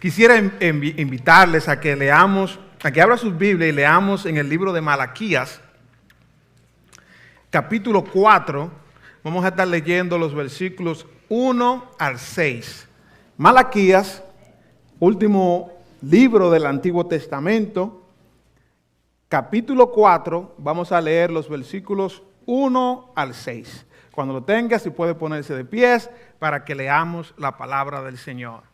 Quisiera invitarles a que leamos, a que abra sus Biblias y leamos en el libro de Malaquías, capítulo 4. Vamos a estar leyendo los versículos 1 al 6. Malaquías, último libro del Antiguo Testamento, capítulo 4, vamos a leer los versículos 1 al 6. Cuando lo tenga, si puede ponerse de pies para que leamos la palabra del Señor.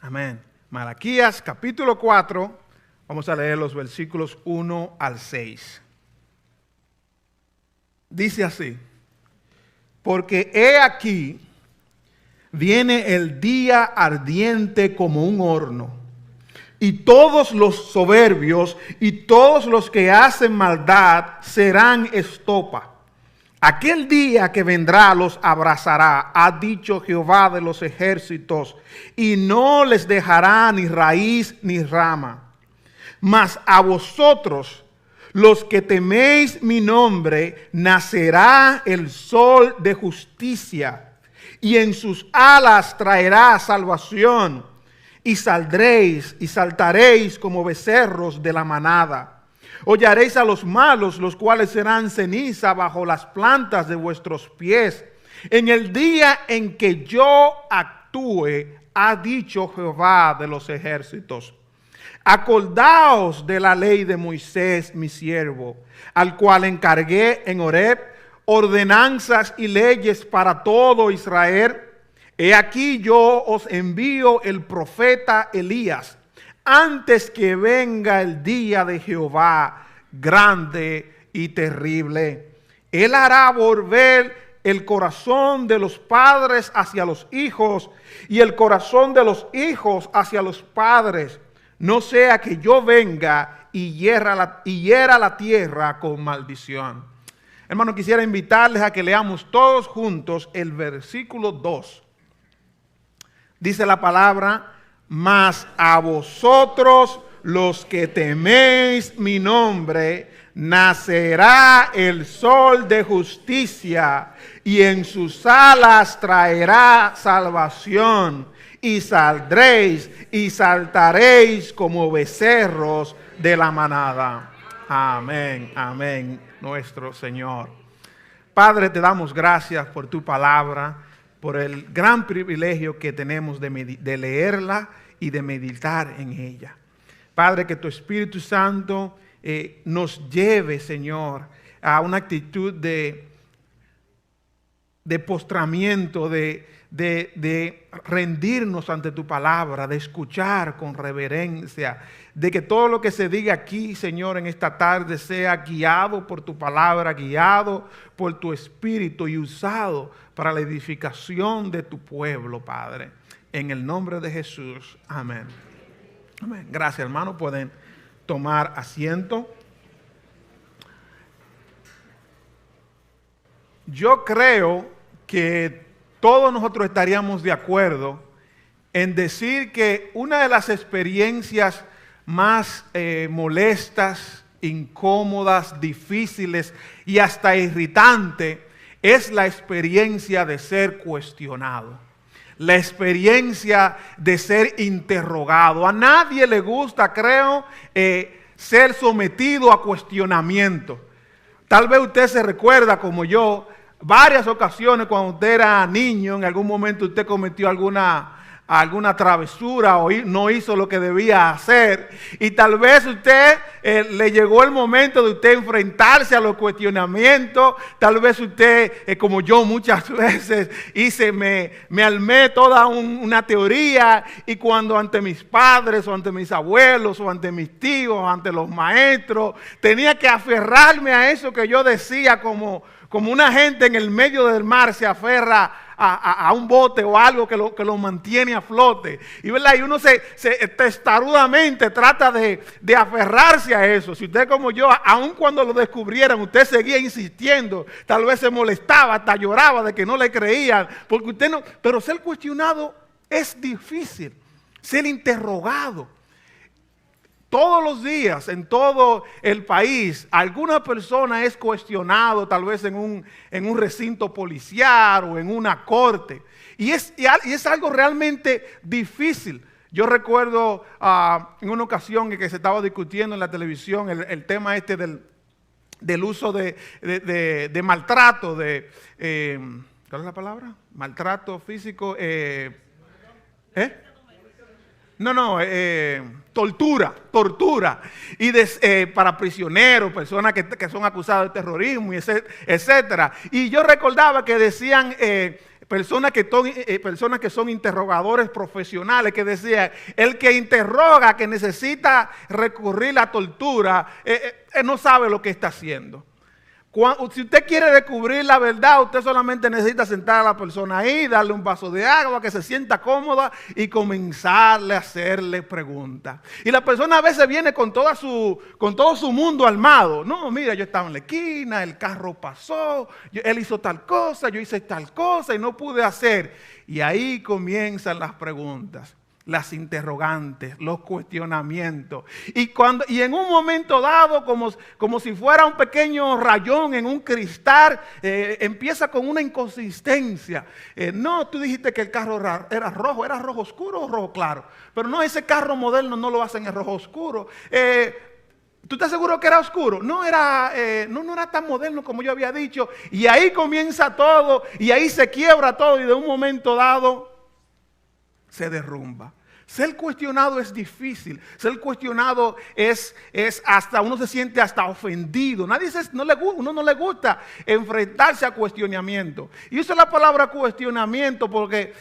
Amén. Malaquías, capítulo 4, vamos a leer los versículos 1 al 6. Dice así: porque he aquí, viene el día ardiente como un horno, y todos los soberbios y todos los que hacen maldad serán estopa. Aquel día que vendrá los abrazará, ha dicho Jehová de los ejércitos, y no les dejará ni raíz ni rama. Mas a vosotros, los que teméis mi nombre, nacerá el sol de justicia, y en sus alas traerá salvación, y saldréis y saltaréis como becerros de la manada. Hollaréis a los malos, los cuales serán ceniza bajo las plantas de vuestros pies. En el día en que yo actúe, ha dicho Jehová de los ejércitos. Acordaos de la ley de Moisés, mi siervo, al cual encargué en Horeb ordenanzas y leyes para todo Israel. He aquí yo os envío el profeta Elías, antes que venga el día de Jehová grande y terrible. Él hará volver el corazón de los padres hacia los hijos y el corazón de los hijos hacia los padres, no sea que yo venga y hiera la tierra con maldición. Hermano, quisiera invitarles a que leamos todos juntos el versículo 2. Dice la palabra: mas a vosotros los que teméis mi nombre, nacerá el sol de justicia, y en sus alas traerá salvación, y saldréis y saltaréis como becerros de la manada. Amén, amén, nuestro Señor. Padre, te damos gracias por tu palabra, por el gran privilegio que tenemos de leerla y de meditar en ella. Padre, que tu Espíritu Santo nos lleve, Señor, a una actitud de postramiento, de rendirnos ante tu palabra, de escuchar con reverencia, de que todo lo que se diga aquí, Señor, en esta tarde sea guiado por tu palabra, guiado por tu Espíritu y usado para la edificación de tu pueblo, Padre. En el nombre de Jesús. Amén. Amén. Gracias, hermano. Pueden tomar asiento. Yo creo que todos nosotros estaríamos de acuerdo en decir que una de las experiencias más molestas, incómodas, difíciles y hasta irritantes es la experiencia de ser cuestionado. La experiencia de ser interrogado. A nadie le gusta, creo, ser sometido a cuestionamiento. Tal vez usted se recuerda, como yo, varias ocasiones cuando usted era niño, en algún momento usted cometió alguna travesura o no hizo lo que debía hacer, y tal vez usted le llegó el momento de usted enfrentarse a los cuestionamientos. Tal vez usted, como yo muchas veces me armé toda una teoría, y cuando ante mis padres o ante mis abuelos o ante mis tíos o ante los maestros tenía que aferrarme a eso que yo decía, como una gente en el medio del mar se aferra a un bote o algo que lo mantiene a flote. Y, ¿verdad? Y uno se testarudamente trata de aferrarse a eso. Si usted, como yo, aun cuando lo descubrieran, usted seguía insistiendo, tal vez se molestaba, hasta lloraba de que no le creían, porque usted no. Pero ser cuestionado es difícil, ser interrogado. todos los días, en todo el país, alguna persona es cuestionado, tal vez en un recinto policial o en una corte. Y es algo realmente difícil. Yo recuerdo en una ocasión en que se estaba discutiendo en la televisión el tema este del uso de maltrato, ¿cuál es la palabra? Maltrato físico, tortura. Y para prisioneros, personas que son acusadas de terrorismo, etcétera. Y yo recordaba que decían personas que son interrogadores profesionales, que decían, el que interroga, que necesita recurrir a tortura, no sabe lo que está haciendo. Si usted quiere descubrir la verdad, usted solamente necesita sentar a la persona ahí, darle un vaso de agua, que se sienta cómoda y comenzarle a hacerle preguntas. Y la persona a veces viene con todo su mundo armado. No, mira, yo estaba en la esquina, el carro pasó, él hizo tal cosa, yo hice tal cosa y no pude hacer. Y ahí comienzan las preguntas, las interrogantes, los cuestionamientos. Y en un momento dado, como si fuera un pequeño rayón en un cristal, empieza con una inconsistencia. No, tú dijiste que el carro era rojo oscuro o rojo claro. Pero no, ese carro moderno no lo hacen en rojo oscuro. ¿Tú estás seguro que era oscuro? No era tan moderno como yo había dicho. Y ahí comienza todo, y ahí se quiebra todo, y de un momento dado se derrumba. Ser cuestionado es difícil. Ser cuestionado es hasta, uno se siente hasta ofendido. Uno no le gusta enfrentarse a cuestionamiento. Y uso la palabra cuestionamiento porque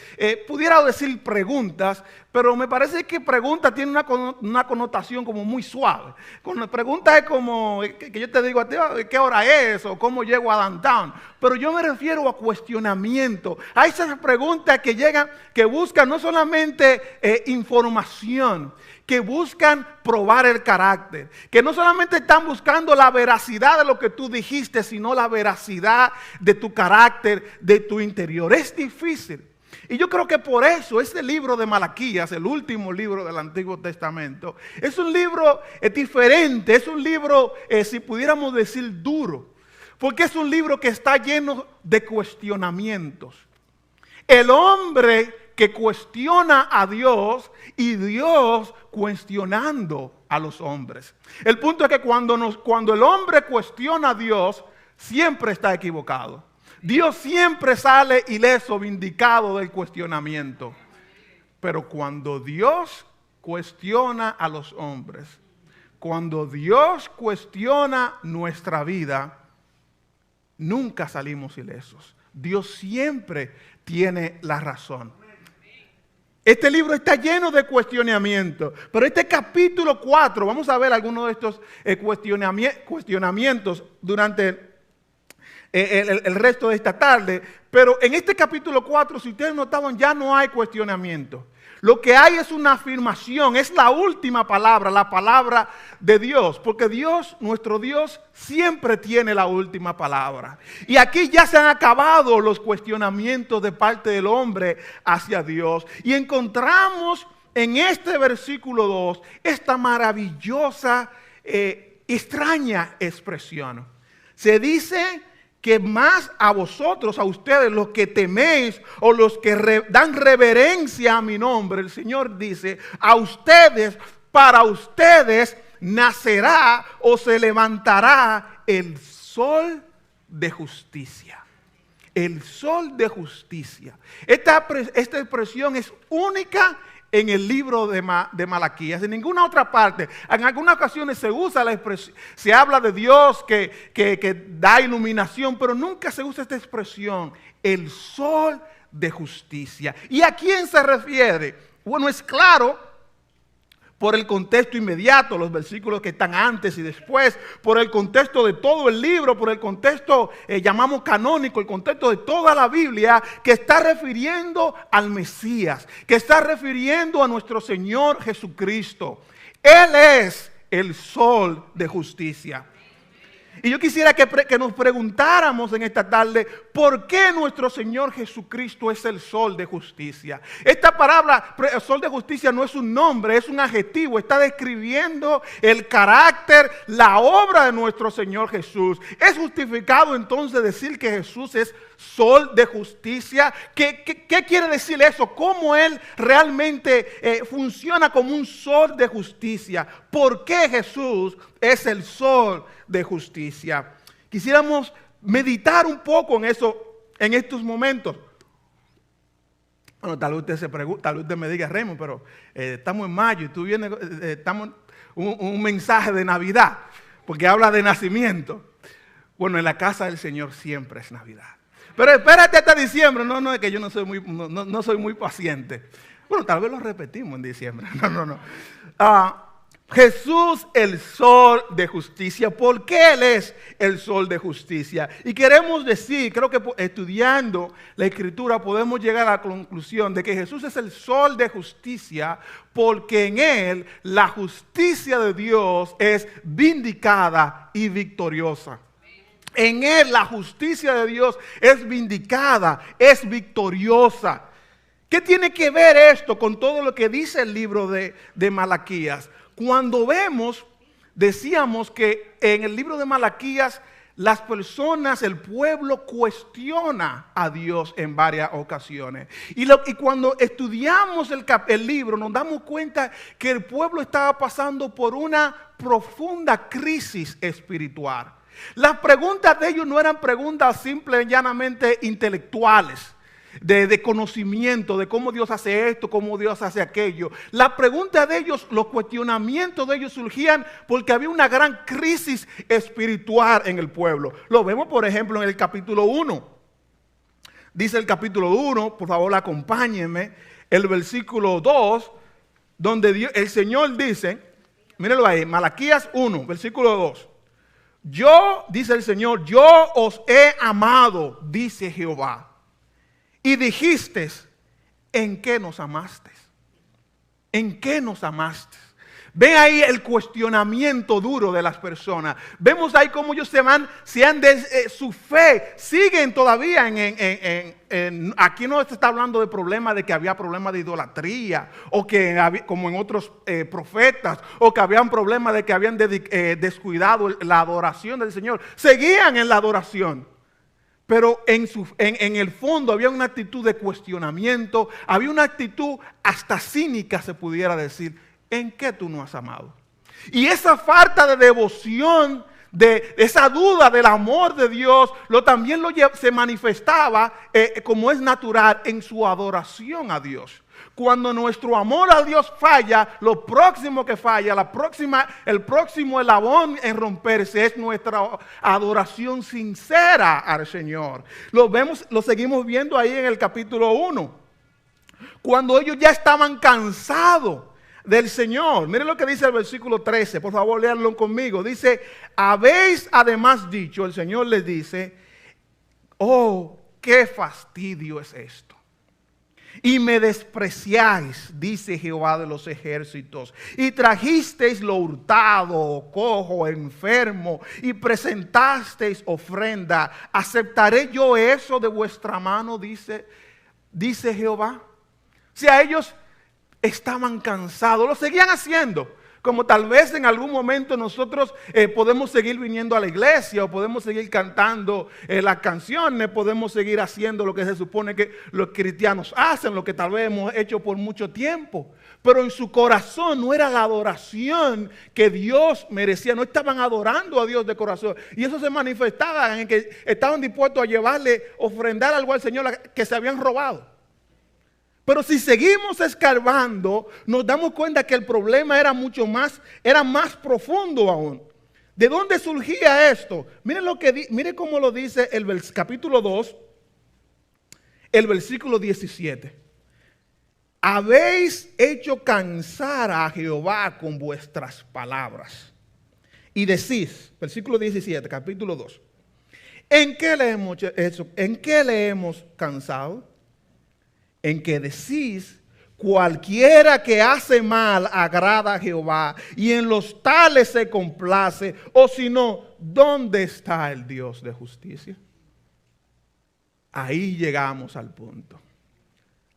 pudiera decir preguntas, pero me parece que pregunta tiene una connotación como muy suave. Con pregunta es como que yo te digo a ti, ¿qué hora es? O ¿cómo llego a downtown? Pero yo me refiero a cuestionamiento. Hay esas preguntas que llegan, que buscan no solamente información, que buscan probar el carácter, que no solamente están buscando la veracidad de lo que tú dijiste, sino la veracidad de tu carácter, de tu interior. Es difícil. Y yo creo que por eso este libro de Malaquías, el último libro del Antiguo Testamento, es un libro diferente, es un libro, si pudiéramos decir, duro, porque es un libro que está lleno de cuestionamientos. El hombre que cuestiona a Dios y Dios cuestionando a los hombres. El punto es que cuando el hombre cuestiona a Dios, siempre está equivocado. Dios siempre sale ileso, vindicado del cuestionamiento. Pero cuando Dios cuestiona a los hombres, cuando Dios cuestiona nuestra vida, nunca salimos ilesos. Dios siempre tiene la razón. Este libro está lleno de cuestionamientos, pero este capítulo 4, vamos a ver algunos de estos cuestionamientos durante el resto de esta tarde, pero en este capítulo 4, si ustedes notaban, ya no hay cuestionamiento. Lo que hay es una afirmación, es la última palabra, la palabra de Dios, porque Dios, nuestro Dios, siempre tiene la última palabra. Y aquí ya se han acabado los cuestionamientos de parte del hombre hacia Dios. Y encontramos en este versículo 2 esta maravillosa, extraña expresión. Se dice que más a vosotros, a ustedes, los que teméis o los que dan reverencia a mi nombre, el Señor dice, a ustedes, para ustedes nacerá o se levantará el sol de justicia. El sol de justicia. Esta expresión es única en el libro de Malaquías, en ninguna otra parte. En algunas ocasiones se usa la expresión, se habla de Dios que da iluminación, pero nunca se usa esta expresión, el sol de justicia. ¿Y a quién se refiere? Bueno, es claro por el contexto inmediato, los versículos que están antes y después, por el contexto de todo el libro, por el contexto, llamamos canónico, el contexto de toda la Biblia, que está refiriendo al Mesías, que está refiriendo a nuestro Señor Jesucristo. Él es el sol de justicia. Y yo quisiera que nos preguntáramos en esta tarde, ¿por qué nuestro Señor Jesucristo es el sol de justicia? Esta palabra, sol de justicia, no es un nombre, es un adjetivo. Está describiendo el carácter, la obra de nuestro Señor Jesús. ¿Es justificado entonces decir que Jesús es sol de justicia? ¿Qué quiere decir eso? ¿Cómo Él realmente funciona como un sol de justicia? ¿Por qué Jesús es el sol de justicia? Quisiéramos meditar un poco en eso en estos momentos. Bueno, tal vez usted se pregunta, tal vez usted me diga, Raymond, pero estamos en mayo y tú vienes, estamos un mensaje de Navidad, porque habla de nacimiento. Bueno, en la casa del Señor siempre es Navidad. Pero espérate hasta diciembre. No, es que yo no soy muy paciente. Bueno, tal vez lo repetimos en diciembre. No. Jesús, el sol de justicia. ¿Por qué Él es el sol de justicia? Y queremos decir, creo que estudiando la Escritura podemos llegar a la conclusión de que Jesús es el sol de justicia porque en Él la justicia de Dios es vindicada y victoriosa. En Él la justicia de Dios es vindicada, es victoriosa. ¿Qué tiene que ver esto con todo lo que dice el libro de Malaquías? Cuando decíamos que en el libro de Malaquías las personas, el pueblo cuestiona a Dios en varias ocasiones. Y cuando estudiamos el libro nos damos cuenta que el pueblo estaba pasando por una profunda crisis espiritual. Las preguntas de ellos no eran preguntas simples y llanamente intelectuales, de conocimiento, de cómo Dios hace esto, cómo Dios hace aquello. La pregunta de ellos, los cuestionamientos de ellos surgían porque había una gran crisis espiritual en el pueblo. Lo vemos, por ejemplo, en el capítulo 1. Dice el capítulo 1, por favor acompáñenme, el versículo 2, donde el Señor dice, mírenlo ahí, Malaquías 1, versículo 2. Yo, dice el Señor, yo os he amado, dice Jehová. Y dijiste, ¿en qué nos amaste? ¿En qué nos amaste? Ven ahí el cuestionamiento duro de las personas. Vemos ahí cómo ellos su fe siguen todavía aquí no se está hablando de problemas, de que había problemas de idolatría, o que había, como en otros profetas, o que habían problemas de que habían descuidado la adoración del Señor. Seguían en la adoración. Pero en el fondo había una actitud de cuestionamiento, había una actitud hasta cínica, se pudiera decir. ¿En qué tú no has amado? Y esa falta de devoción, de esa duda del amor de Dios, se manifestaba como es natural en su adoración a Dios. Cuando nuestro amor a Dios falla, lo próximo que falla, el próximo eslabón en romperse es nuestra adoración sincera al Señor. Lo seguimos viendo ahí en el capítulo 1. Cuando ellos ya estaban cansados del Señor. Miren lo que dice el versículo 13, por favor léanlo conmigo. Dice, habéis además dicho, el Señor les dice, oh, qué fastidio es esto. Y me despreciáis, dice Jehová de los ejércitos, y trajisteis lo hurtado, cojo, enfermo, y presentasteis ofrenda. ¿Aceptaré yo eso de vuestra mano? Dice Jehová. O sea, ellos estaban cansados, lo seguían haciendo. Como tal vez en algún momento nosotros podemos seguir viniendo a la iglesia, o podemos seguir cantando las canciones, podemos seguir haciendo lo que se supone que los cristianos hacen, lo que tal vez hemos hecho por mucho tiempo. Pero en su corazón no era la adoración que Dios merecía, no estaban adorando a Dios de corazón. Y eso se manifestaba en que estaban dispuestos a ofrendar algo al Señor que se habían robado. Pero si seguimos escarbando, nos damos cuenta que el problema era más profundo aún. ¿De dónde surgía esto? Miren cómo lo dice el capítulo 2, el versículo 17. Habéis hecho cansar a Jehová con vuestras palabras. Y decís, versículo 17, capítulo 2. ¿En qué le hemos cansado? En que decís, cualquiera que hace mal agrada a Jehová, y en los tales se complace. O si no, ¿dónde está el Dios de justicia? Ahí llegamos al punto.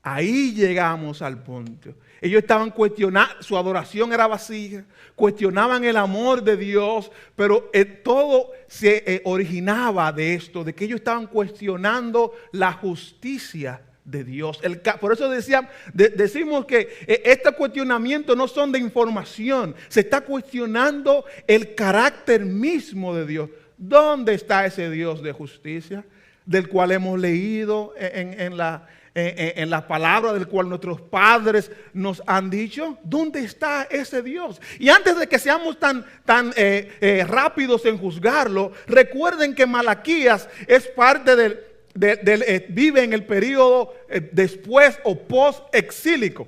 Ahí llegamos al punto. Ellos estaban cuestionando, su adoración era vacía, cuestionaban el amor de Dios, pero todo se originaba de esto, de que ellos estaban cuestionando la justicia de Dios. Por eso decimos que estos cuestionamientos no son de información, se está cuestionando el carácter mismo de Dios. ¿Dónde está ese Dios de justicia del cual hemos leído en la palabra, del cual nuestros padres nos han dicho? ¿Dónde está ese Dios? Y antes de que seamos tan rápidos en juzgarlo, recuerden que Malaquías es parte vive en el periodo después o post-exílico.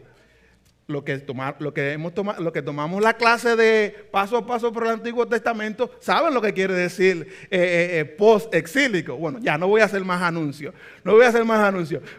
Lo que tomamos la clase de paso a paso por el Antiguo Testamento, saben lo que quiere decir post-exílico. Bueno, ya no voy a hacer más anuncios.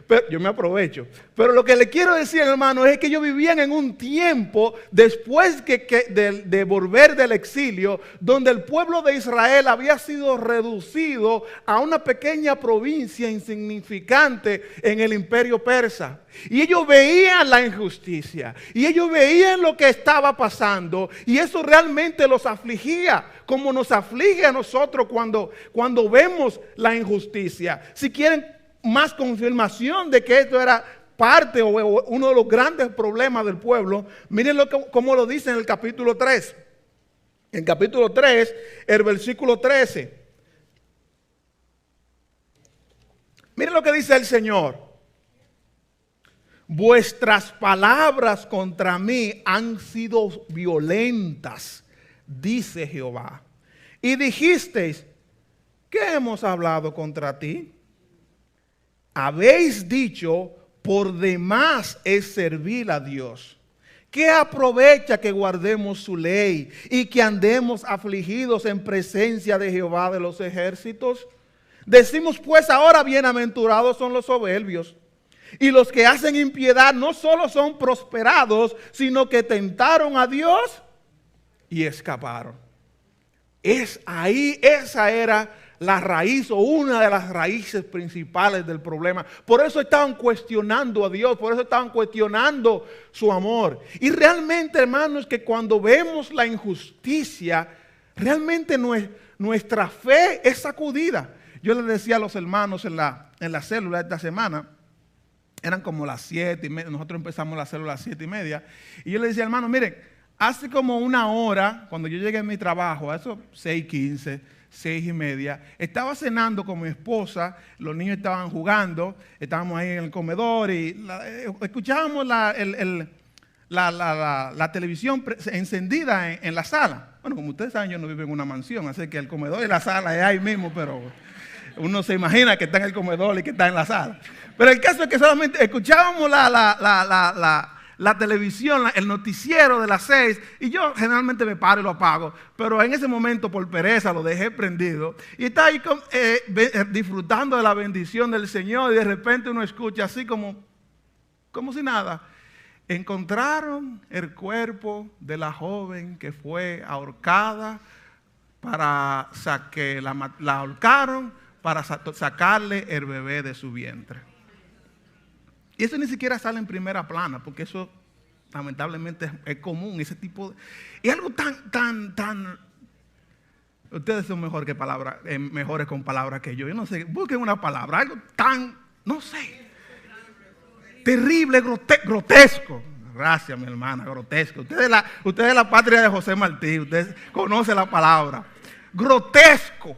Pero yo me aprovecho. Pero lo que le quiero decir, hermano, es que ellos vivían en un tiempo después de volver del exilio, donde el pueblo de Israel había sido reducido a una pequeña provincia insignificante en el imperio persa. Y ellos veían la injusticia, y ellos veían lo que estaba pasando, y eso realmente los afligía, como nos aflige a nosotros cuando vemos la injusticia. Si quieren más confirmación de que esto era parte o uno de los grandes problemas del pueblo, miren cómo lo dice en el capítulo 3. En capítulo 3, el versículo 13. Miren lo que dice el Señor. Vuestras palabras contra mí han sido violentas, dice Jehová. Y dijisteis, ¿qué hemos hablado contra ti? Habéis dicho, por demás es servir a Dios. ¿Qué aprovecha que guardemos su ley y que andemos afligidos en presencia de Jehová de los ejércitos? Decimos pues ahora, bienaventurados son los soberbios. Y los que hacen impiedad no solo son prosperados, sino que tentaron a Dios y escaparon. Esa era la raíz o una de las raíces principales del problema. Por eso estaban cuestionando a Dios, por eso estaban cuestionando su amor. Y realmente, hermanos, que cuando vemos la injusticia, realmente nuestra fe es sacudida. Yo les decía a los hermanos en la célula esta semana, eran como las 7:30, nosotros empezamos la célula a las 7:30, y yo le decía, hermano, miren, hace como una hora, cuando yo llegué a mi trabajo, a eso 6:15, 6:30, estaba cenando con mi esposa, los niños estaban jugando, estábamos ahí en el comedor y escuchábamos la televisión encendida en la sala. Bueno, como ustedes saben, yo no vivo en una mansión, así que el comedor y la sala es ahí mismo, pero uno se imagina que está en el comedor y que está en la sala. Pero el caso es que solamente escuchábamos la televisión, el noticiero de las 6, y yo generalmente me paro y lo apago, pero en ese momento por pereza lo dejé prendido, y está ahí disfrutando de la bendición del Señor, y de repente uno escucha así como si nada. Encontraron el cuerpo de la joven que fue ahorcada, la ahorcaron para sacarle el bebé de su vientre. Y eso ni siquiera sale en primera plana, porque eso lamentablemente es común, ese tipo de... Y algo tan... Ustedes son mejores con palabras que yo. Yo no sé, busquen una palabra, algo tan, no sé, terrible, grotesco. Gracias, mi hermana, grotesco. Usted es la patria de José Martí, usted conoce la palabra. Grotesco.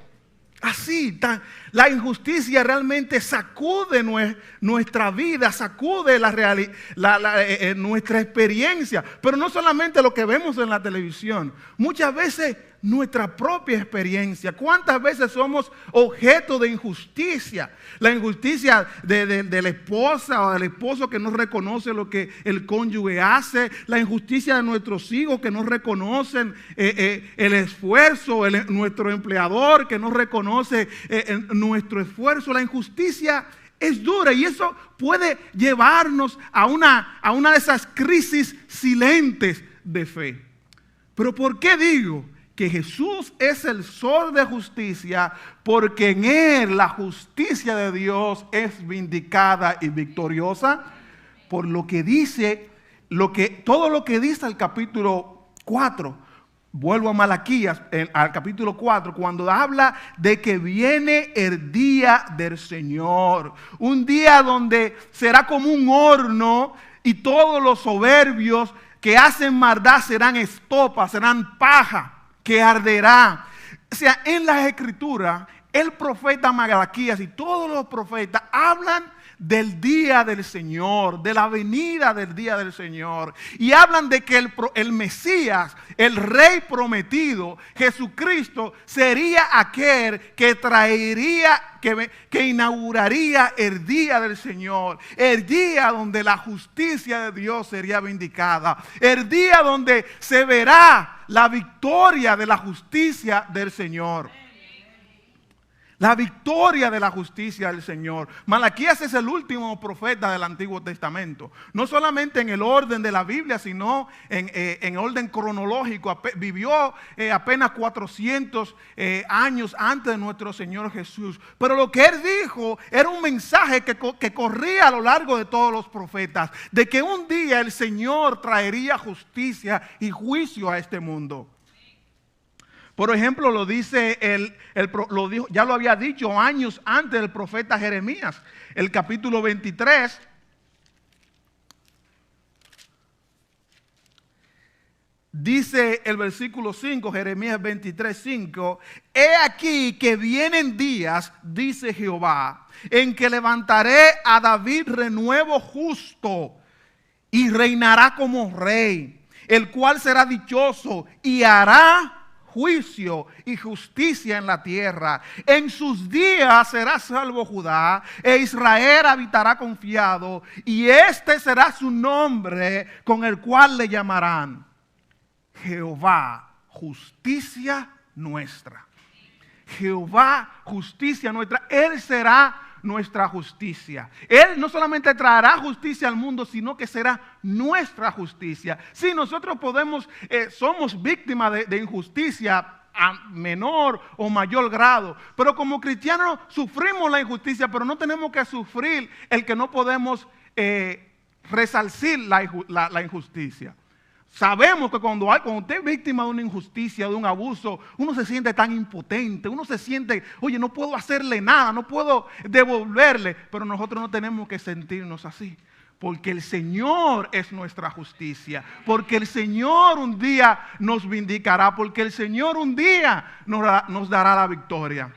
Así, la injusticia realmente sacude nuestra vida, sacude nuestra experiencia. Pero no solamente lo que vemos en la televisión, muchas veces nuestra propia experiencia. ¿Cuántas veces somos objeto de injusticia? La injusticia de la esposa o del esposo que no reconoce lo que el cónyuge hace. La injusticia de nuestros hijos que no reconocen el esfuerzo. Nuestro empleador que no reconoce nuestro esfuerzo. La injusticia es dura y eso puede llevarnos a una de esas crisis silentes de fe. Pero ¿por qué digo que Jesús es el sol de justicia? Porque en Él la justicia de Dios es vindicada y victoriosa. Por lo que dice, todo lo que dice el capítulo 4. Vuelvo a Malaquías, al capítulo 4, cuando habla de que viene el día del Señor. Un día donde será como un horno y todos los soberbios que hacen maldad serán estopa, serán paja que arderá. O sea, en las Escrituras, el profeta Malaquías y todos los profetas hablan del día del Señor, de la venida del día del Señor. Y hablan de que el Mesías, el Rey prometido, Jesucristo, sería aquel que traería, que inauguraría el día del Señor. El día donde la justicia de Dios sería vindicada. El día donde se verá la victoria de la justicia del Señor. La victoria de la justicia del Señor. Malaquías es el último profeta del Antiguo Testamento. No solamente en el orden de la Biblia, sino en orden cronológico. Vivió apenas 400 años antes de nuestro Señor Jesús. Pero lo que él dijo era un mensaje que corría a lo largo de todos los profetas. De que un día el Señor traería justicia y juicio a este mundo. Por ejemplo, lo dice, ya lo había dicho años antes del profeta Jeremías, el capítulo 23. Dice el versículo 5, Jeremías 23, 5. He aquí que vienen días, dice Jehová, en que levantaré a David renuevo justo y reinará como rey, el cual será dichoso y hará juicio y justicia en la tierra. En sus días será salvo Judá, e Israel habitará confiado, y este será su nombre con el cual le llamarán Jehová, justicia nuestra. Jehová, justicia nuestra. Él será nuestra justicia. Él no solamente traerá justicia al mundo, sino que será nuestra justicia. Si nosotros somos víctimas de injusticia a menor o mayor grado, pero como cristianos sufrimos la injusticia, pero no tenemos que sufrir el que no podemos resarcir la injusticia. Sabemos que cuando usted es víctima de una injusticia, de un abuso, uno se siente tan impotente, uno se siente, oye, no puedo hacerle nada, no puedo devolverle, pero nosotros no tenemos que sentirnos así, porque el Señor es nuestra justicia, porque el Señor un día nos vindicará, porque el Señor un día nos dará la victoria.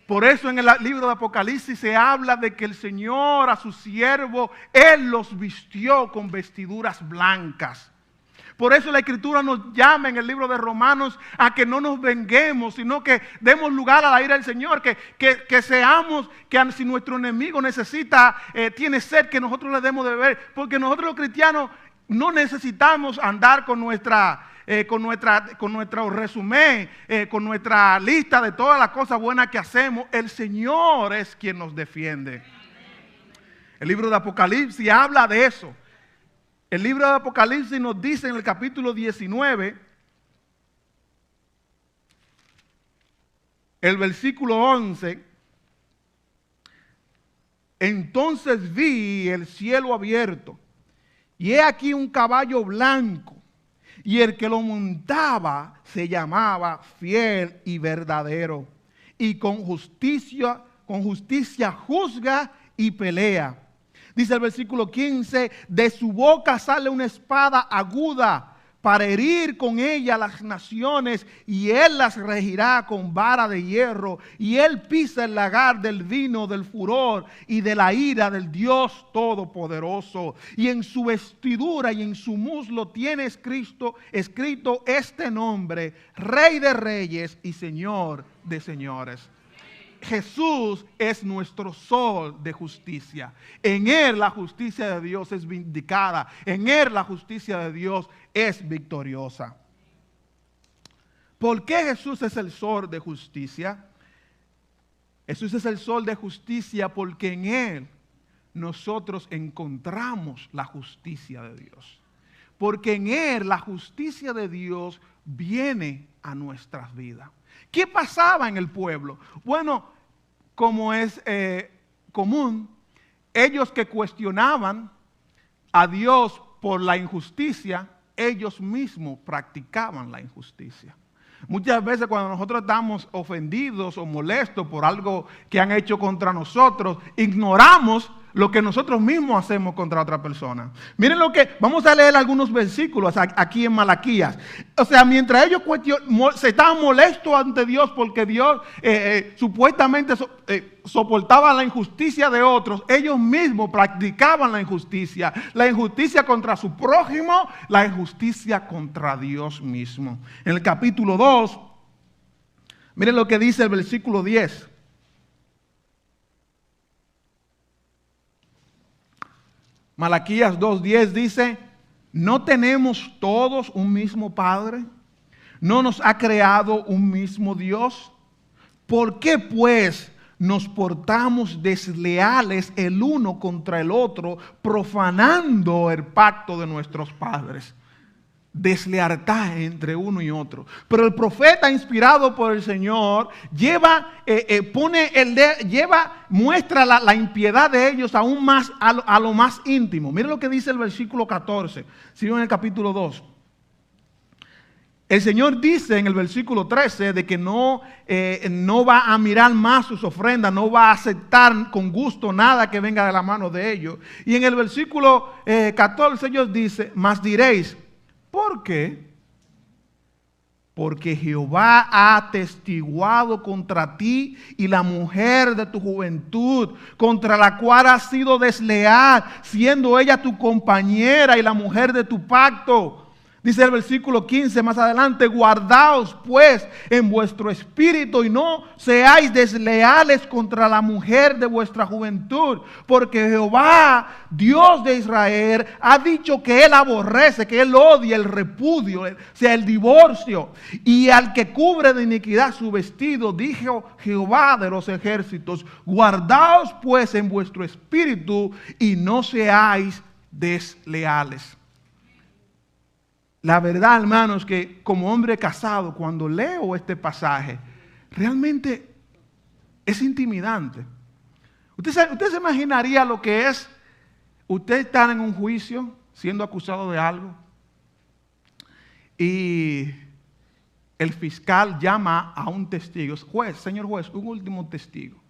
Por eso en el libro de Apocalipsis se habla de que el Señor a su siervo, Él los vistió con vestiduras blancas. Por eso la Escritura nos llama en el libro de Romanos a que no nos venguemos, sino que demos lugar a la ira del Señor, que seamos, que si nuestro enemigo tiene sed, que nosotros le demos de beber, porque nosotros los cristianos no necesitamos andar con nuestro resumen, con nuestra lista de todas las cosas buenas que hacemos. El Señor es quien nos defiende. El libro de Apocalipsis habla de eso. El libro de Apocalipsis nos dice en el capítulo 19, el versículo 11, entonces vi el cielo abierto, y he aquí un caballo blanco, y el que lo montaba se llamaba Fiel y Verdadero, y con justicia juzga y pelea. Dice el versículo 15, de su boca sale una espada aguda para herir con ella las naciones, y él las regirá con vara de hierro, y él pisa el lagar del vino del furor y de la ira del Dios Todopoderoso. Y en su vestidura y en su muslo tiene escrito este nombre: Rey de Reyes y Señor de Señores. Jesús es nuestro sol de justicia. En Él la justicia de Dios es vindicada. En Él la justicia de Dios es victoriosa. ¿Por qué Jesús es el sol de justicia? Jesús es el sol de justicia porque en Él nosotros encontramos la justicia de Dios. Porque en Él la justicia de Dios viene a nuestras vidas. ¿Qué pasaba en el pueblo? Bueno, como es común, ellos que cuestionaban a Dios por la injusticia, ellos mismos practicaban la injusticia. Muchas veces cuando nosotros estamos ofendidos o molestos por algo que han hecho contra nosotros, ignoramos lo que nosotros mismos hacemos contra otra persona. Miren vamos a leer algunos versículos aquí en Malaquías. O sea, mientras ellos se estaban molestos ante Dios porque Dios supuestamente soportaba la injusticia de otros, ellos mismos practicaban la injusticia contra su prójimo, la injusticia contra Dios mismo. En el capítulo 2, miren lo que dice el versículo 10. Malaquías 2:10 dice: ¿no tenemos todos un mismo Padre? ¿No nos ha creado un mismo Dios? ¿Por qué pues nos portamos desleales el uno contra el otro, profanando el pacto de nuestros padres? Deslealtad entre uno y otro. Pero el profeta, inspirado por el Señor, muestra la impiedad de ellos aún más a lo más íntimo. Miren lo que dice el versículo 14. Sigo en el capítulo 2. El Señor dice en el versículo 13 de que no va a mirar más sus ofrendas, no va a aceptar con gusto nada que venga de la mano de ellos. Y en el versículo 14 ellos dicen: mas diréis, ¿por qué? Porque Jehová ha atestiguado contra ti y la mujer de tu juventud, contra la cual has sido desleal, siendo ella tu compañera y la mujer de tu pacto. Dice el versículo 15 más adelante: guardaos pues en vuestro espíritu y no seáis desleales contra la mujer de vuestra juventud, porque Jehová, Dios de Israel, ha dicho que Él aborrece, que Él odia el repudio, o sea, el divorcio, y al que cubre de iniquidad su vestido, dijo Jehová de los ejércitos: guardaos pues en vuestro espíritu y no seáis desleales. La verdad, hermanos, que como hombre casado, cuando leo este pasaje, realmente es intimidante. ¿Usted se imaginaría lo que es usted estar en un juicio siendo acusado de algo y el fiscal llama a un testigo? Señor juez, un último testigo.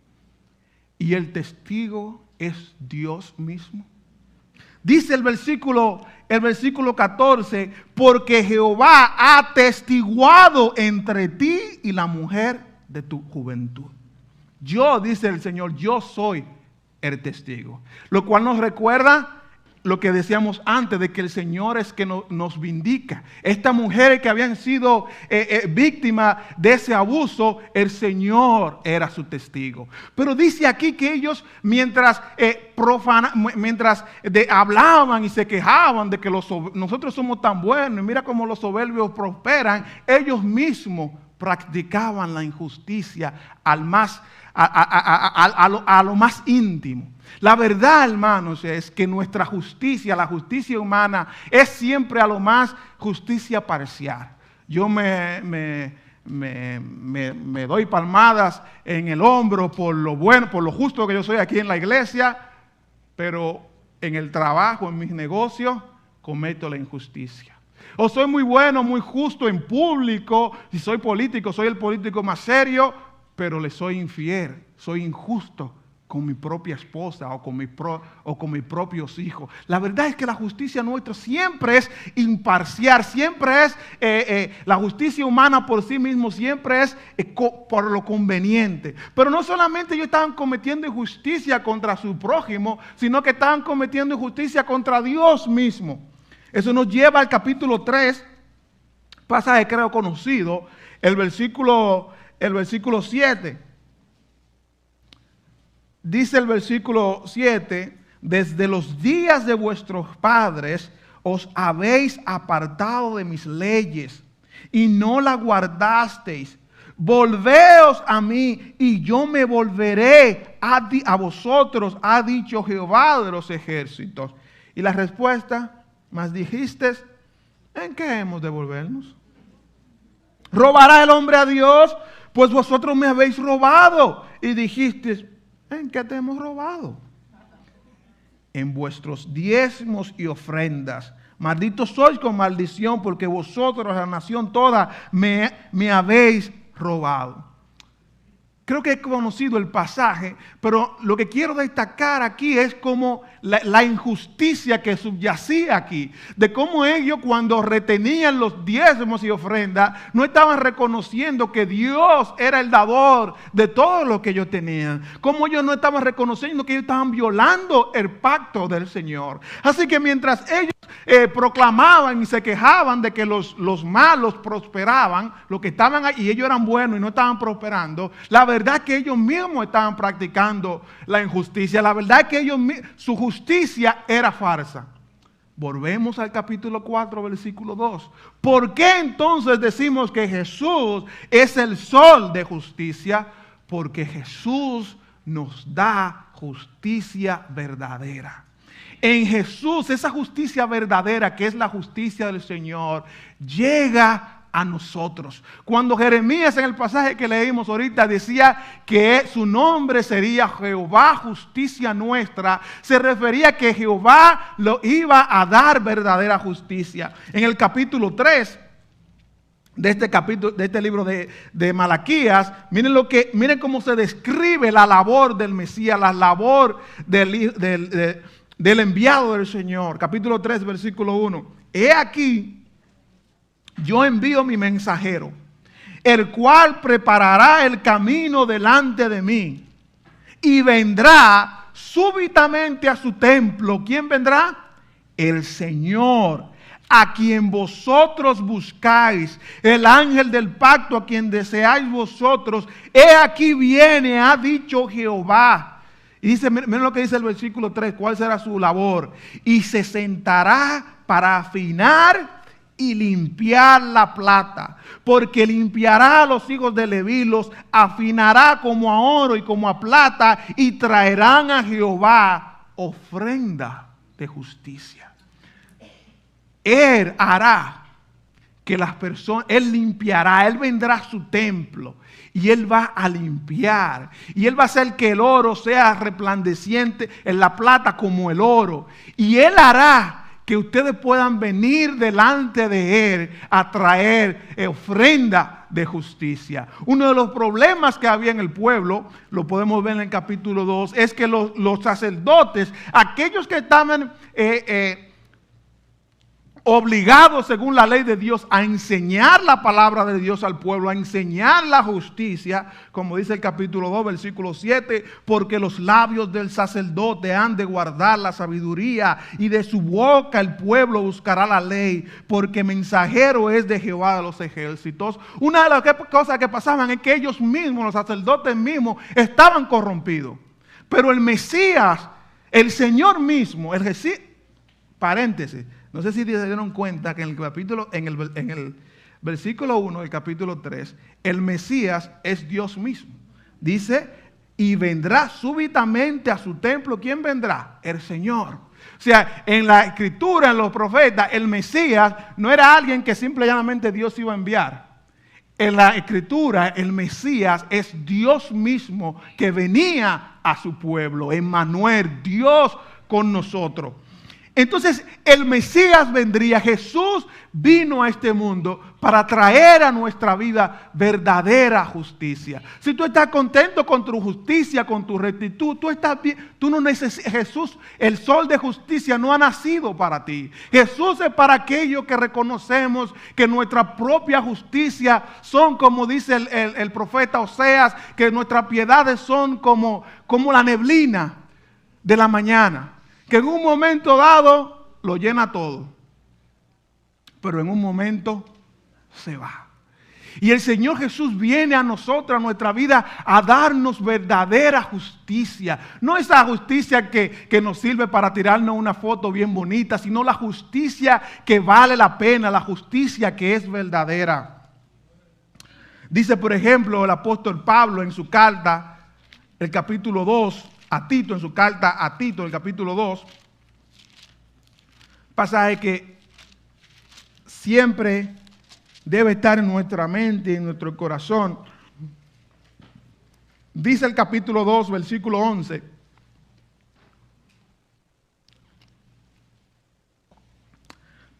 Y el testigo es Dios mismo. Dice el versículo 14, porque Jehová ha atestiguado entre ti y la mujer de tu juventud. Yo, dice el Señor, yo soy el testigo. Lo cual nos recuerda lo que decíamos antes, de que el Señor es que nos vindica. Estas mujeres que habían sido víctimas de ese abuso, el Señor era su testigo. Pero dice aquí que ellos, mientras hablaban y se quejaban de que nosotros somos tan buenos y mira cómo los soberbios prosperan, ellos mismos practicaban la injusticia a lo más íntimo. La verdad, hermanos, es que nuestra justicia, la justicia humana, es siempre a lo más justicia parcial. Yo me doy palmadas en el hombro por lo bueno, por lo justo que yo soy aquí en la iglesia, pero en el trabajo, en mis negocios, cometo la injusticia. O soy muy bueno, muy justo en público, si soy político, soy el político más serio, pero le soy infiel, soy injusto con mi propia esposa o con mis propios hijos. La verdad es que la justicia nuestra siempre es imparcial, siempre es, la justicia humana por sí mismo siempre es por lo conveniente. Pero no solamente ellos estaban cometiendo injusticia contra su prójimo, sino que estaban cometiendo injusticia contra Dios mismo. Eso nos lleva al capítulo 3, pasaje creo conocido, el versículo 7. Dice el versículo 7, desde los días de vuestros padres os habéis apartado de mis leyes y no las guardasteis. volveos a mí y yo me volveré a vosotros, ha dicho Jehová de los ejércitos. Y la respuesta, mas dijiste, ¿en qué hemos de volvernos? ¿Robará el hombre a Dios? Pues vosotros me habéis robado. Y dijiste, ¿en qué te hemos robado? En vuestros diezmos y ofrendas. Malditos sois con maldición, porque vosotros, la nación toda, me habéis robado. Creo que he conocido el pasaje, pero lo que quiero destacar aquí es como la injusticia que subyacía aquí, de cómo ellos cuando retenían los diezmos y ofrendas, no estaban reconociendo que Dios era el dador de todo lo que ellos tenían, cómo ellos no estaban reconociendo que ellos estaban violando el pacto del Señor. Así que mientras ellos proclamaban y se quejaban de que los malos prosperaban, los que estaban ahí y ellos eran buenos y no estaban prosperando, la verdad que ellos mismos estaban practicando la injusticia. La verdad que su justicia era falsa. Volvemos al capítulo 4, versículo 2. ¿Por qué entonces decimos que Jesús es el sol de justicia? Porque Jesús nos da justicia verdadera. En Jesús, esa justicia verdadera, que es la justicia del Señor, llega a nosotros. Cuando Jeremías, en el pasaje que leímos ahorita, decía que su nombre sería Jehová justicia nuestra, se refería a que Jehová lo iba a dar verdadera justicia. En el capítulo 3 de este libro de Malaquías, miren cómo se describe la labor del Mesías, la labor del enviado del Señor. Capítulo 3, versículo 1. He aquí, yo envío mi mensajero, el cual preparará el camino delante de mí, y vendrá súbitamente a su templo. ¿Quién vendrá? El Señor, a quien vosotros buscáis, el ángel del pacto a quien deseáis vosotros. He aquí viene, ha dicho Jehová. Y dice, miren lo que dice el versículo 3, ¿cuál será su labor? Y se sentará para afinar y limpiar la plata, porque limpiará a los hijos de Leví, los afinará como a oro y como a plata, y traerán a Jehová ofrenda de justicia. Él hará que las personas, Él limpiará, Él vendrá a su templo y Él va a limpiar. Y Él va a hacer que el oro sea resplandeciente en la plata como el oro. Y Él hará que ustedes puedan venir delante de Él a traer ofrenda de justicia. Uno de los problemas que había en el pueblo, lo podemos ver en el capítulo 2, es que los sacerdotes, aquellos que estaban obligados según la ley de Dios a enseñar la palabra de Dios al pueblo, a enseñar la justicia, como dice el capítulo 2, versículo 7, porque los labios del sacerdote han de guardar la sabiduría, y de su boca el pueblo buscará la ley, porque mensajero es de Jehová de los ejércitos. Una de las cosas que pasaban es que ellos mismos, los sacerdotes mismos, estaban corrompidos. Pero el Mesías, el Señor mismo, paréntesis, no sé si se dieron cuenta que en el versículo 1 del capítulo 3, el Mesías es Dios mismo. Dice, y vendrá súbitamente a su templo. ¿Quién vendrá? El Señor. O sea, en la escritura, en los profetas, el Mesías no era alguien que simple y llanamente Dios iba a enviar. En la escritura, el Mesías es Dios mismo que venía a su pueblo. Emmanuel, Dios con nosotros. Entonces el Mesías vendría, Jesús vino a este mundo para traer a nuestra vida verdadera justicia. Si tú estás contento con tu justicia, con tu rectitud, tú estás bien, tú no necesitas, Jesús, el sol de justicia no ha nacido para ti. Jesús es para aquellos que reconocemos que nuestra propia justicia son, como dice el profeta Oseas, que nuestras piedades son como la neblina de la mañana, que en un momento dado lo llena todo, pero en un momento se va. Y el Señor Jesús viene a nosotros, a nuestra vida, a darnos verdadera justicia. No esa justicia que nos sirve para tirarnos una foto bien bonita, sino la justicia que vale la pena, la justicia que es verdadera. Dice, por ejemplo, el apóstol Pablo en su carta, el capítulo 2, a Tito, en su carta a Tito, el capítulo 2, pasaje que siempre debe estar en nuestra mente y en nuestro corazón. Dice el capítulo 2, versículo 11.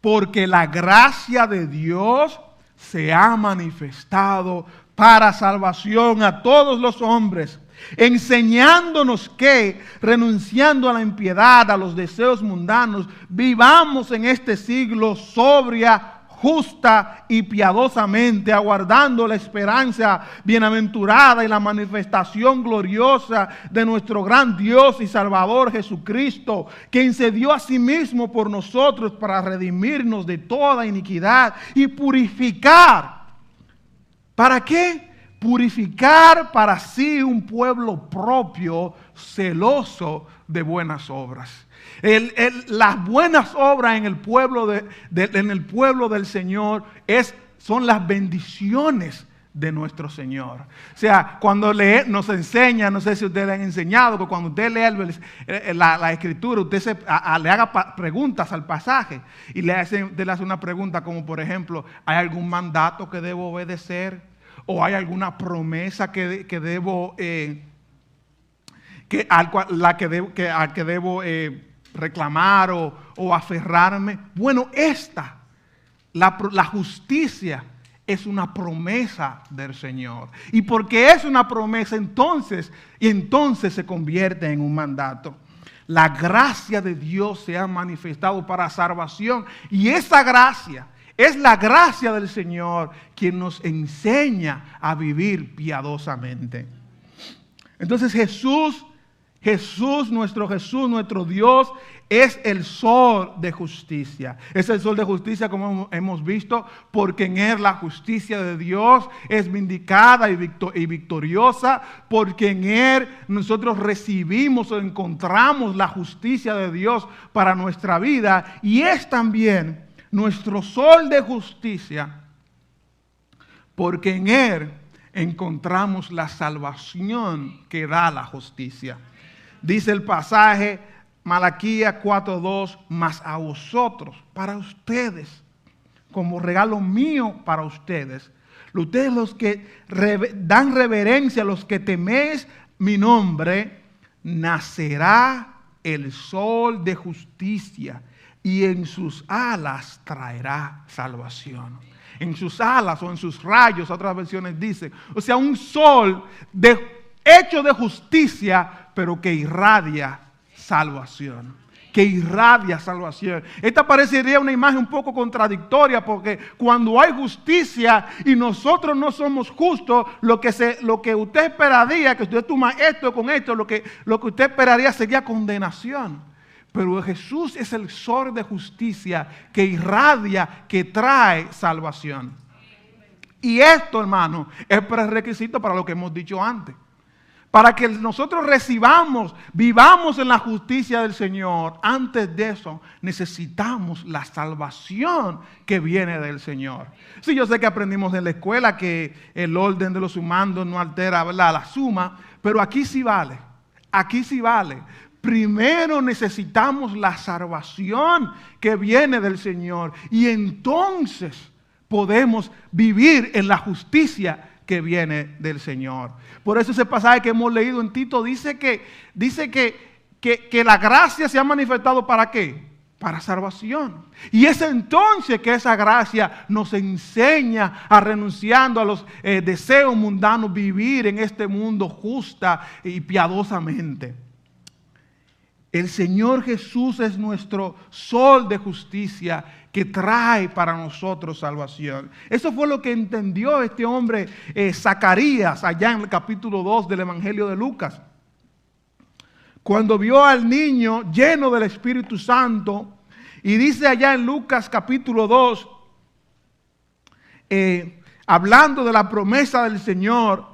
Porque la gracia de Dios se ha manifestado para salvación a todos los hombres, enseñándonos que, renunciando a la impiedad, a los deseos mundanos, vivamos en este siglo sobria, justa y piadosamente, aguardando la esperanza bienaventurada y la manifestación gloriosa de nuestro gran Dios y Salvador Jesucristo, quien se dio a sí mismo por nosotros para redimirnos de toda iniquidad y purificar. ¿Para qué? Purificar para sí un pueblo propio, celoso de buenas obras. Las buenas obras en el pueblo, en el pueblo del Señor son las bendiciones de nuestro Señor. O sea, cuando nos enseña, no sé si ustedes le han enseñado, pero cuando usted lee la escritura, usted le haga preguntas al pasaje y usted le hace una pregunta como, por ejemplo, ¿hay algún mandato que debo obedecer? ¿O hay alguna promesa que debo al que debo reclamar o aferrarme? Bueno, la justicia es una promesa del Señor. Y porque es una promesa, entonces se convierte en un mandato. La gracia de Dios se ha manifestado para salvación. Y esa gracia es la gracia del Señor quien nos enseña a vivir piadosamente. Entonces Jesús, nuestro Dios, es el sol de justicia. Es el sol de justicia, como hemos visto, porque en Él la justicia de Dios es vindicada y victoriosa, porque en Él nosotros recibimos o encontramos la justicia de Dios para nuestra vida, y es también nuestro sol de justicia, porque en Él encontramos la salvación que da la justicia. Dice el pasaje, Malaquías 4:2, mas a vosotros, para ustedes, como regalo mío para ustedes los que dan reverencia, los que teméis mi nombre, nacerá el sol de justicia, y en sus alas traerá salvación. En sus alas o en sus rayos, otras versiones dicen. O sea, un sol hecho de justicia, pero que irradia salvación. Que irradia salvación. Esta parecería una imagen un poco contradictoria, porque cuando hay justicia y nosotros no somos justos, lo que usted esperaría, que usted toma esto con esto, lo que usted esperaría sería condenación. Pero Jesús es el sol de justicia que irradia, que trae salvación. Y esto, hermano, es prerequisito para lo que hemos dicho antes. Para que nosotros vivamos en la justicia del Señor, antes de eso necesitamos la salvación que viene del Señor. Sí, yo sé que aprendimos en la escuela que el orden de los sumandos no altera, ¿verdad?, la suma, pero aquí sí vale. Aquí sí vale. Primero necesitamos la salvación que viene del Señor, y entonces podemos vivir en la justicia que viene del Señor. Por eso ese pasaje que hemos leído en Tito dice que la gracia se ha manifestado ¿para qué? Para salvación. Y es entonces que esa gracia nos enseña a, renunciando a los deseos mundanos, vivir en este mundo justa y piadosamente. El Señor Jesús es nuestro sol de justicia que trae para nosotros salvación. Eso fue lo que entendió este hombre Zacarías allá en el capítulo 2 del Evangelio de Lucas. Cuando vio al niño lleno del Espíritu Santo, y dice allá en Lucas capítulo 2, hablando de la promesa del Señor,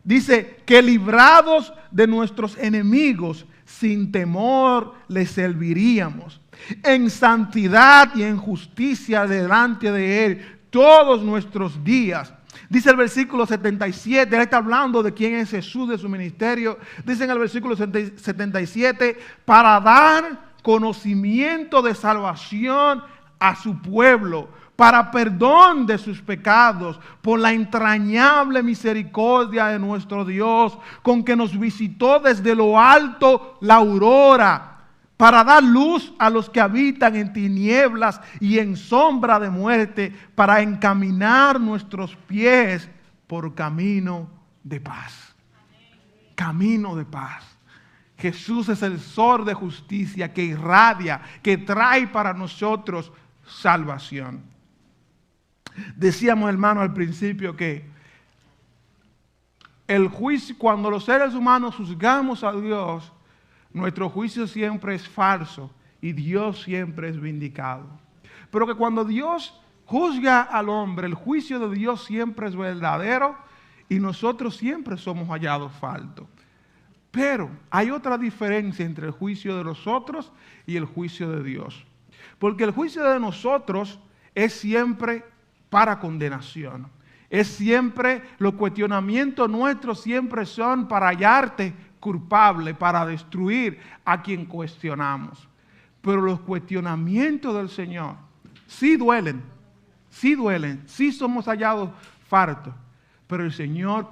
dice que librados de nuestros enemigos, sin temor les serviríamos, en santidad y en justicia delante de Él todos nuestros días. Dice el versículo 77, él está hablando de quién es Jesús, de su ministerio. Dice en el versículo 77, para dar conocimiento de salvación a su pueblo, para perdón de sus pecados, por la entrañable misericordia de nuestro Dios, con que nos visitó desde lo alto la aurora, para dar luz a los que habitan en tinieblas y en sombra de muerte, para encaminar nuestros pies por camino de paz. Camino de paz. Jesús es el sol de justicia que irradia, que trae para nosotros salvación. Decíamos, hermano, al principio que el juicio, cuando los seres humanos juzgamos a Dios, nuestro juicio siempre es falso y Dios siempre es vindicado. Pero que cuando Dios juzga al hombre, el juicio de Dios siempre es verdadero y nosotros siempre somos hallados faltos. Pero hay otra diferencia entre el juicio de nosotros y el juicio de Dios. Porque el juicio de nosotros es siempre para condenación. Es siempre, los cuestionamientos nuestros siempre son para hallarte culpable, para destruir a quien cuestionamos. Pero los cuestionamientos del Señor sí duelen, sí somos hallados faltos. Pero el Señor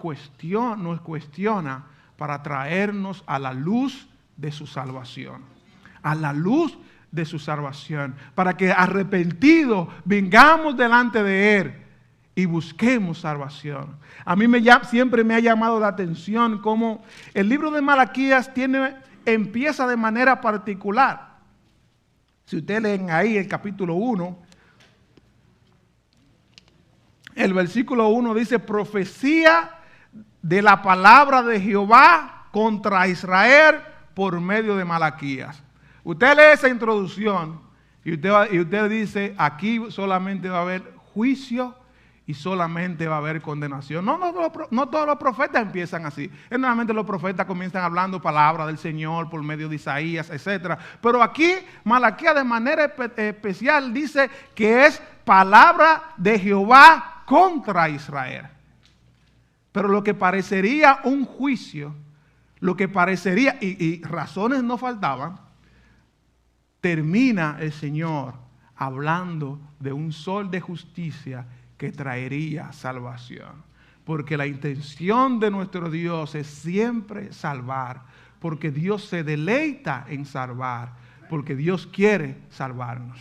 nos cuestiona para traernos a la luz de su salvación. A la luz de su salvación. Para que arrepentidos vengamos delante de Él y busquemos salvación. A mí siempre me ha llamado la atención cómo el libro de Malaquías empieza de manera particular. Si ustedes leen ahí el capítulo 1, el versículo 1 dice: profecía de la palabra de Jehová contra Israel por medio de Malaquías. Usted lee esa introducción y usted dice, aquí solamente va a haber juicio y solamente va a haber condenación. No todos los profetas empiezan así. Generalmente los profetas comienzan hablando palabra del Señor por medio de Isaías, etc. Pero aquí Malaquías de manera especial dice que es palabra de Jehová contra Israel. Pero lo que parecería un juicio, lo que parecería, y razones no faltaban, termina el Señor hablando de un sol de justicia que traería salvación. Porque la intención de nuestro Dios es siempre salvar. Porque Dios se deleita en salvar. Porque Dios quiere salvarnos.